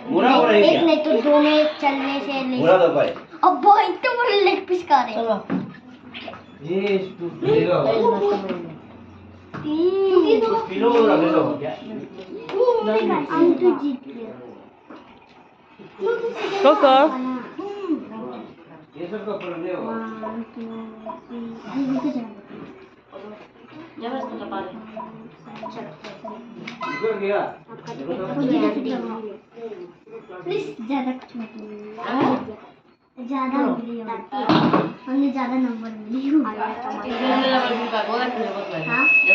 मुड़ा हो रही एक है नहीं तो दो में चलने से ले मुड़ा दो भाई अब वो इतना बड़ा लेग पीस खा रहे चलो ये तू लेगा तीन कुछ किलो में रख दो क्या हम तो जीत गए कोको ये सब का पर ले हो इधर गया प्लीज ज्यादा कुछ मत ज्यादा मिली हमने ज्यादा नंबर मिली हाँ ये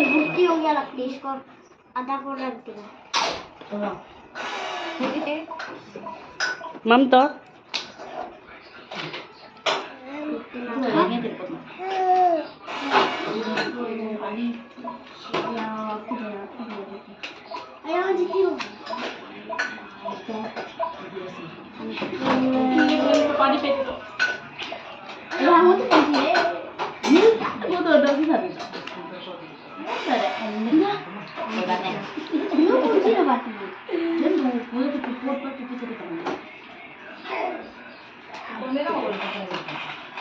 बुक्की हो गया लगती है इसको आधा को रख दिया ममता अरे जीती हो पानी पे हम तो पहुंचे वो तो डर ही था ये कौन सी बात है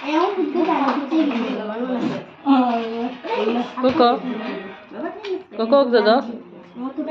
ये हम खुद को जाना चाहिए कोको कोको दादा वो तो